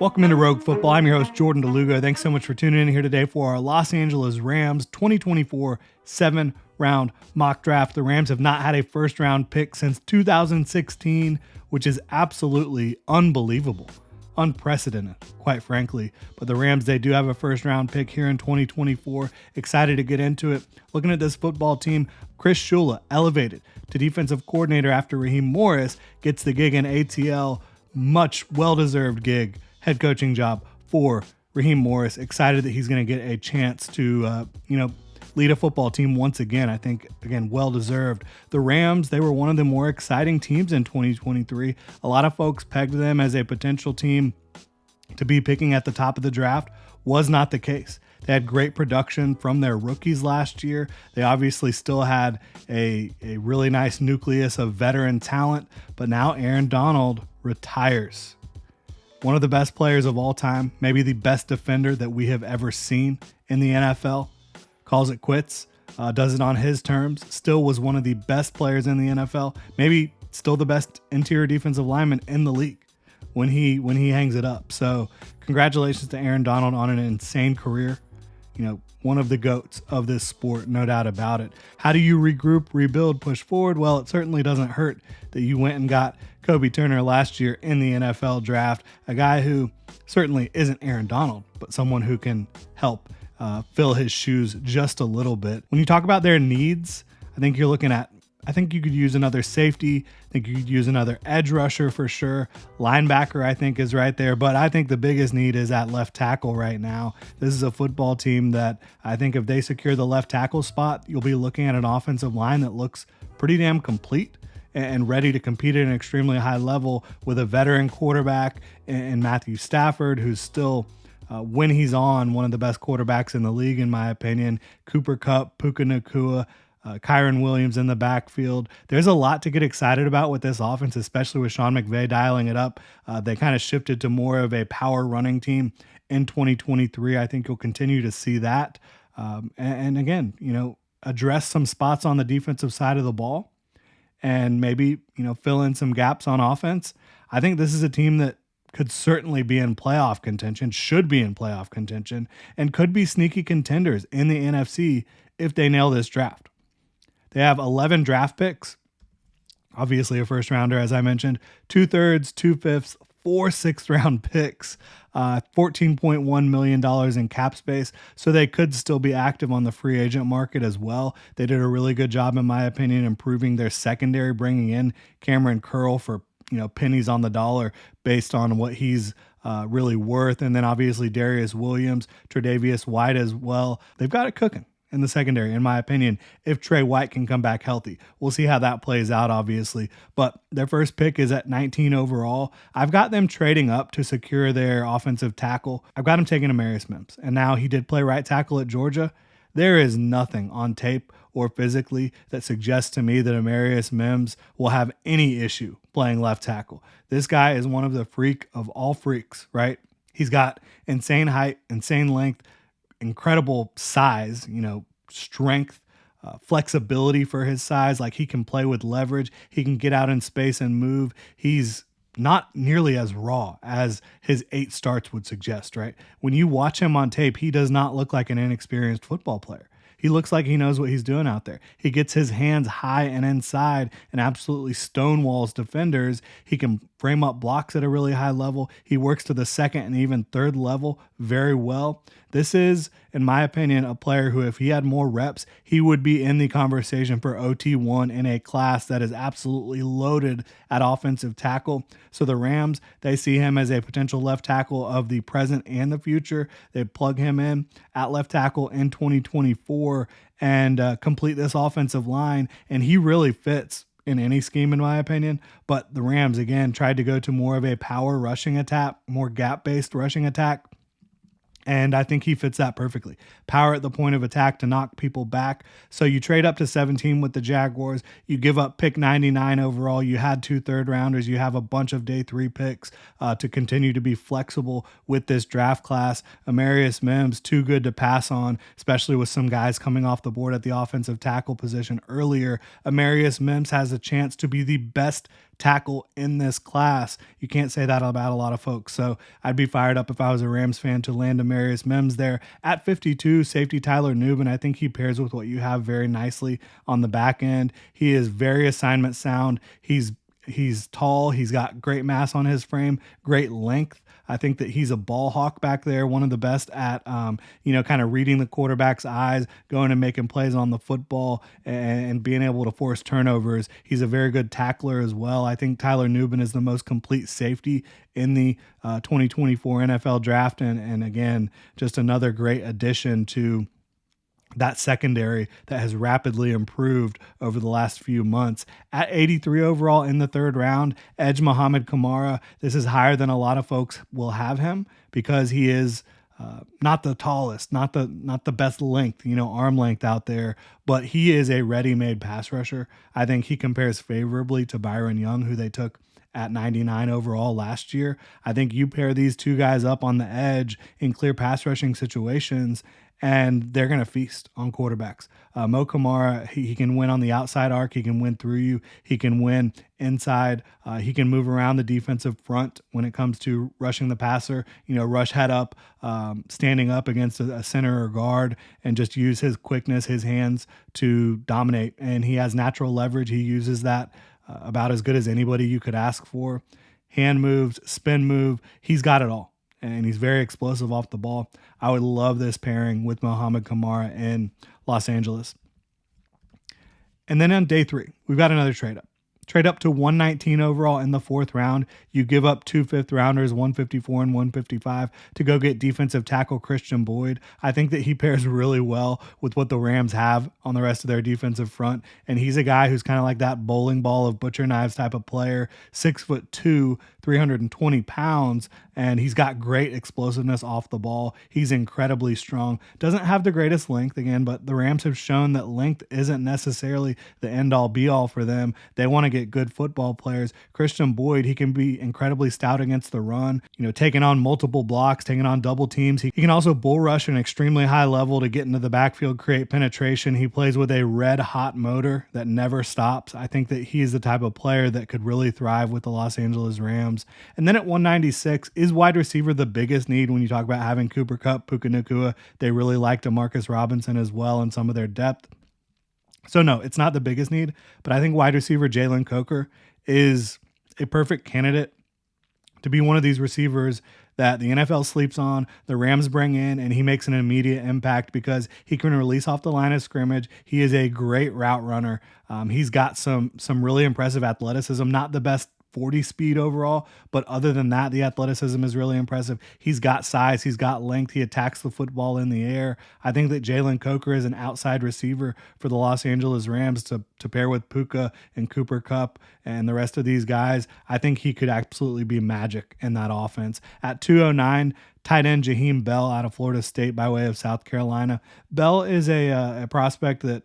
Welcome into Rogue Football. I'm your host, Jordan DeLugo. Thanks so much for tuning in here today for our Los Angeles Rams 2024 7-round mock draft. The Rams have not had a first-round pick since 2016, which is absolutely unbelievable. Unprecedented, quite frankly. But the Rams, they do have a first-round pick here in 2024. Excited to get into it. Looking at this football team, Chris Shula elevated to defensive coordinator after Raheem Morris gets the gig in ATL. Much well-deserved gig. Head coaching job for Raheem Morris. Excited that he's going to get a chance to, lead a football team once again. I think, again, well-deserved. The Rams, they were one of the more exciting teams in 2023. A lot of folks pegged them as a potential team to be picking at the top of the draft. Was not the case. They had great production from their rookies last year. They obviously still had a really nice nucleus of veteran talent, but now Aaron Donald retires. One of the best players of all time, maybe the best defender that we have ever seen in the NFL, calls it quits, does it on his terms, still was one of the best players in the NFL, maybe still the best interior defensive lineman in the league when he hangs it up. So congratulations to Aaron Donald on an insane career. One of the GOATs of this sport, no doubt about it. How do you regroup, rebuild, push forward? Well, it certainly doesn't hurt that you went and got Kobe Turner last year in the NFL draft, a guy who certainly isn't Aaron Donald, but someone who can help fill his shoes just a little bit. When you talk about their needs, I think you could use another safety. I think you could use another edge rusher for sure. Linebacker, I think, is right there. But I think the biggest need is at left tackle right now. This is a football team that I think if they secure the left tackle spot, you'll be looking at an offensive line that looks pretty damn complete and ready to compete at an extremely high level with a veteran quarterback in Matthew Stafford, who's still, when he's on, one of the best quarterbacks in the league, in my opinion. Cooper Kupp, Puka Nacua, Kyron Williams in the backfield. There's a lot to get excited about with this offense, especially with Sean McVay dialing it up. They kind of shifted to more of a power running team in 2023. I think you'll continue to see that. And again, address some spots on the defensive side of the ball and maybe, fill in some gaps on offense. I think this is a team that could certainly be in playoff contention, should be in playoff contention, and could be sneaky contenders in the NFC if they nail this draft. They have 11 draft picks, obviously a first rounder, as I mentioned, 2/3, 2/5, 4 sixth-round picks, $14.1 million in cap space. So they could still be active on the free agent market as well. They did a really good job, in my opinion, improving their secondary, bringing in Cameron Curl for pennies on the dollar based on what he's really worth. And then obviously Darius Williams, Tre'Davious White as well. They've got it cooking in the secondary, in my opinion, if Trey White can come back healthy. We'll see how that plays out, obviously. But their first pick is at 19 overall. I've got them trading up to secure their offensive tackle. I've got them taking Amarius Mims. And now he did play right tackle at Georgia. There is nothing on tape or physically that suggests to me that Amarius Mims will have any issue playing left tackle. This guy is one of the freak of all freaks, right? He's got insane height, insane length, incredible size, strength, flexibility for his size. Like, he can play with leverage. He can get out in space and move. He's not nearly as raw as his 8 starts would suggest, right? When you watch him on tape, he does not look like an inexperienced football player. He looks like he knows what he's doing out there. He gets his hands high and inside and absolutely stonewalls defenders. He can frame up blocks at a really high level. He works to the second and even third level very well. This is, in my opinion, a player who, if he had more reps, he would be in the conversation for OT1 in a class that is absolutely loaded at offensive tackle. So the Rams, they see him as a potential left tackle of the present and the future. They plug him in at left tackle in 2024 and complete this offensive line, and he really fits in any scheme, in my opinion. But the Rams, again, tried to go to more of a power rushing attack, more gap-based rushing attack. And I think he fits that perfectly. Power at the point of attack to knock people back. So you trade up to 17 with the Jaguars. You give up pick 99 overall. You had 2 third-rounders. You have a bunch of day 3 picks to continue to be flexible with this draft class. Amarius Mims, too good to pass on, especially with some guys coming off the board at the offensive tackle position earlier. Amarius Mims has a chance to be the best tackle in this class. You can't say that about a lot of folks. So I'd be fired up if I was a Rams fan to land Demarius Mims there. At 52, safety Tyler Nubin, I think he pairs with what you have very nicely on the back end. He is very assignment sound. He's tall. He's got great mass on his frame, great length. I think that he's a ball hawk back there, one of the best at, kind of reading the quarterback's eyes, going and making plays on the football and being able to force turnovers. He's a very good tackler as well. I think Tyler Nubin is the most complete safety in the 2024 NFL draft. And again, just another great addition to that secondary that has rapidly improved over the last few months. At 83 overall in the third round, edge Muhammad Kamara. This is higher than a lot of folks will have him because he is not the tallest, not the best length, arm length out there, but he is a ready-made pass rusher. I think he compares favorably to Byron Young, who they took at 99 overall last year. I think you pair these two guys up on the edge in clear pass rushing situations, and they're going to feast on quarterbacks. Mo Kamara, he can win on the outside arc. He can win through you. He can win inside. He can move around the defensive front when it comes to rushing the passer, rush head up, standing up against a center or guard, and just use his quickness, his hands to dominate. And he has natural leverage. He uses that about as good as anybody you could ask for. Hand moves, spin move. He's got it all. And he's very explosive off the ball. I would love this pairing with Muhammad Kamara in Los Angeles. And then on day 3, we've got another trade up. Trade up to 119 overall in the 4th round. You give up 2 5th-rounders, 154 and 155, to go get defensive tackle Christian Boyd. I think that he pairs really well with what the Rams have on the rest of their defensive front. And he's a guy who's kind of like that bowling ball of butcher knives type of player, 6'2", 320 pounds, and he's got great explosiveness off the ball. He's incredibly strong. Doesn't have the greatest length again, but the Rams have shown that length isn't necessarily the end-all be-all for them. They want to get good football players. Christian Boyd, he can be incredibly stout against the run, taking on multiple blocks, taking on double teams. He can also bull rush at an extremely high level to get into the backfield, create penetration. He plays with a red-hot motor that never stops. I think that he's the type of player that could really thrive with the Los Angeles Rams. And then at 196, is wide receiver the biggest need when you talk about having Cooper Kupp, Puka Nacua? They really like DeMarcus Robinson as well in some of their depth. So no, it's not the biggest need, but I think wide receiver Jalen Coker is a perfect candidate to be one of these receivers that the NFL sleeps on, the Rams bring in, and he makes an immediate impact because he can release off the line of scrimmage. He is a great route runner. He's got some really impressive athleticism, not the best 40 speed overall, but other than that, the athleticism is really impressive. He's got size, he's got length, he attacks the football in the air. I think that Jalen Coker is an outside receiver for the Los Angeles Rams to pair with Puka and Cooper Kupp and the rest of these guys. I think he could absolutely be magic in that offense. At 209, tight end Jaheim Bell out of Florida State by way of South Carolina. Bell is a prospect that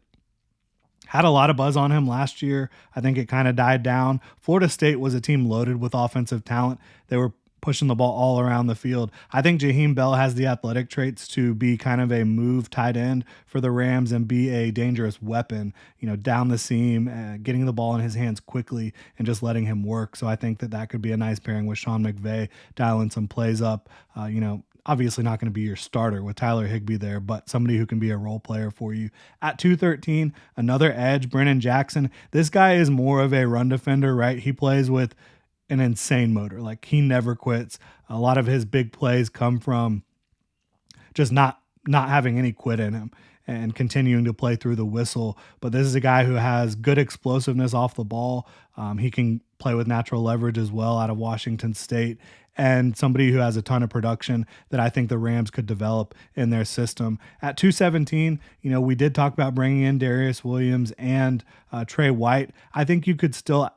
had a lot of buzz on him last year. I think it kind of died down. Florida State was a team loaded with offensive talent. They were pushing the ball all around the field. I think Jaheim Bell has the athletic traits to be kind of a move tight end for the Rams and be a dangerous weapon, down the seam, getting the ball in his hands quickly and just letting him work. So I think that could be a nice pairing with Sean McVay, dialing some plays up, obviously not going to be your starter with Tyler Higbee there, but somebody who can be a role player for you. At 213, another edge, Brennan Jackson. This guy is more of a run defender, right? He plays with an insane motor. Like, he never quits. A lot of his big plays come from just not having any quit in him and continuing to play through the whistle. But this is a guy who has good explosiveness off the ball. He can play with natural leverage as well out of Washington State, and somebody who has a ton of production that I think the Rams could develop in their system. At 217, we did talk about bringing in Darius Williams and Trey White. I think you could still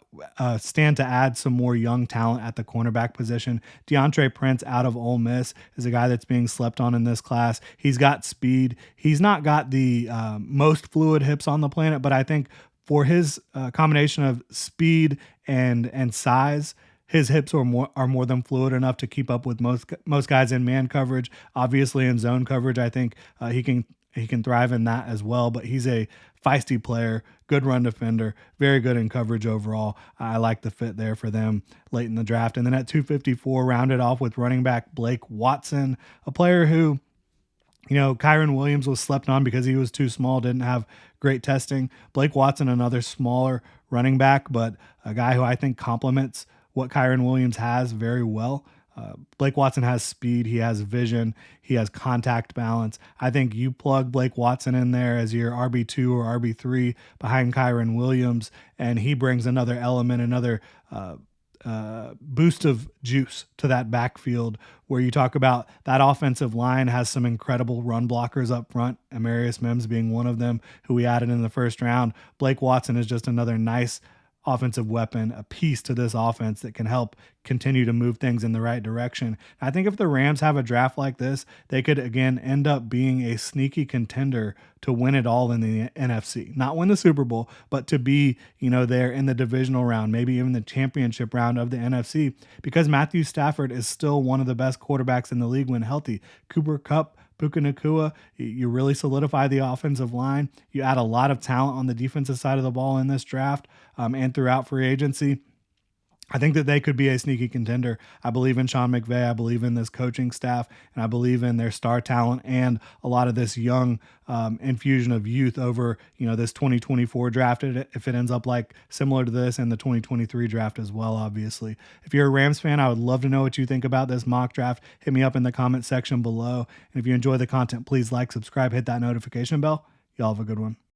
stand to add some more young talent at the cornerback position. DeAndre Prince out of Ole Miss is a guy that's being slept on in this class. He's got speed. He's not got the most fluid hips on the planet, but I think for his combination of speed and size, his hips are more than fluid enough to keep up with most guys in man coverage. Obviously, in zone coverage, I think he can he can thrive in that as well. But he's a feisty player, good run defender, very good in coverage overall. I like the fit there for them late in the draft. And then at 254, rounded off with running back Blake Watson, a player who, Kyron Williams was slept on because he was too small, didn't have great testing. Blake Watson, another smaller running back, but a guy who I think complements what Kyron Williams has very well. Blake Watson has speed, he has vision, he has contact balance. I think you plug Blake Watson in there as your RB2 or RB3 behind Kyron Williams, and he brings another element, another boost of juice to that backfield, where you talk about that offensive line has some incredible run blockers up front, Amarius Mims being one of them, who we added in the first round. Blake Watson is just another nice offensive weapon, a piece to this offense that can help continue to move things in the right direction. I think if the Rams have a draft like this, they could again end up being a sneaky contender to win it all in the NFC. Not win the Super Bowl, but to be, there in the divisional round, maybe even the championship round of the NFC, because Matthew Stafford is still one of the best quarterbacks in the league when healthy. Cooper Kupp, Puka Nacua, you really solidify the offensive line. You add a lot of talent on the defensive side of the ball in this draft and throughout free agency. I think that they could be a sneaky contender. I believe in Sean McVay. I believe in this coaching staff, and I believe in their star talent and a lot of this young infusion of youth over, this 2024 draft. If it ends up like similar to this and the 2023 draft as well, obviously. If you're a Rams fan, I would love to know what you think about this mock draft. Hit me up in the comment section below. And if you enjoy the content, please like, subscribe, hit that notification bell. Y'all have a good one.